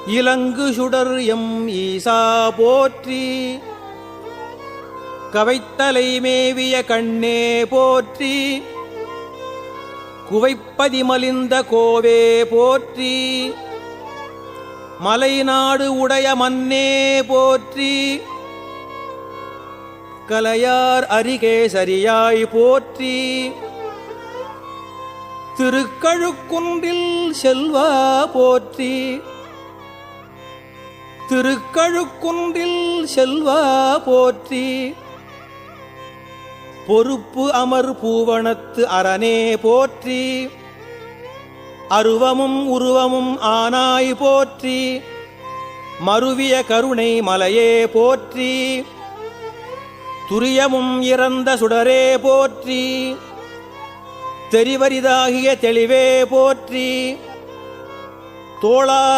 இலங்கு சுடர் எம் ஈசா போற்றி. கவைத்தலை மேவிய கண்ணே போற்றி. குவைப்பதி மலிந்த கோவே போற்றி. மலைநாடு உடைய மன்னே போற்றி. கலையார் அரிகேசரியாய் போற்றி. திருக்கழுக்குன்றில் செல்வா போற்றி. திருக்கழுக்குன்றில் செல்வா போற்றி. பொறுப்பு அமர் பூவனத்து அரணே போற்றி. அருவமும் உருவமும் ஆனாய் போற்றி. மருவிய கருணை மலையே போற்றி. துரியமும் இறந்த சுடரே போற்றி. தெரிவரிதாகிய தெளிவே போற்றி. தோளா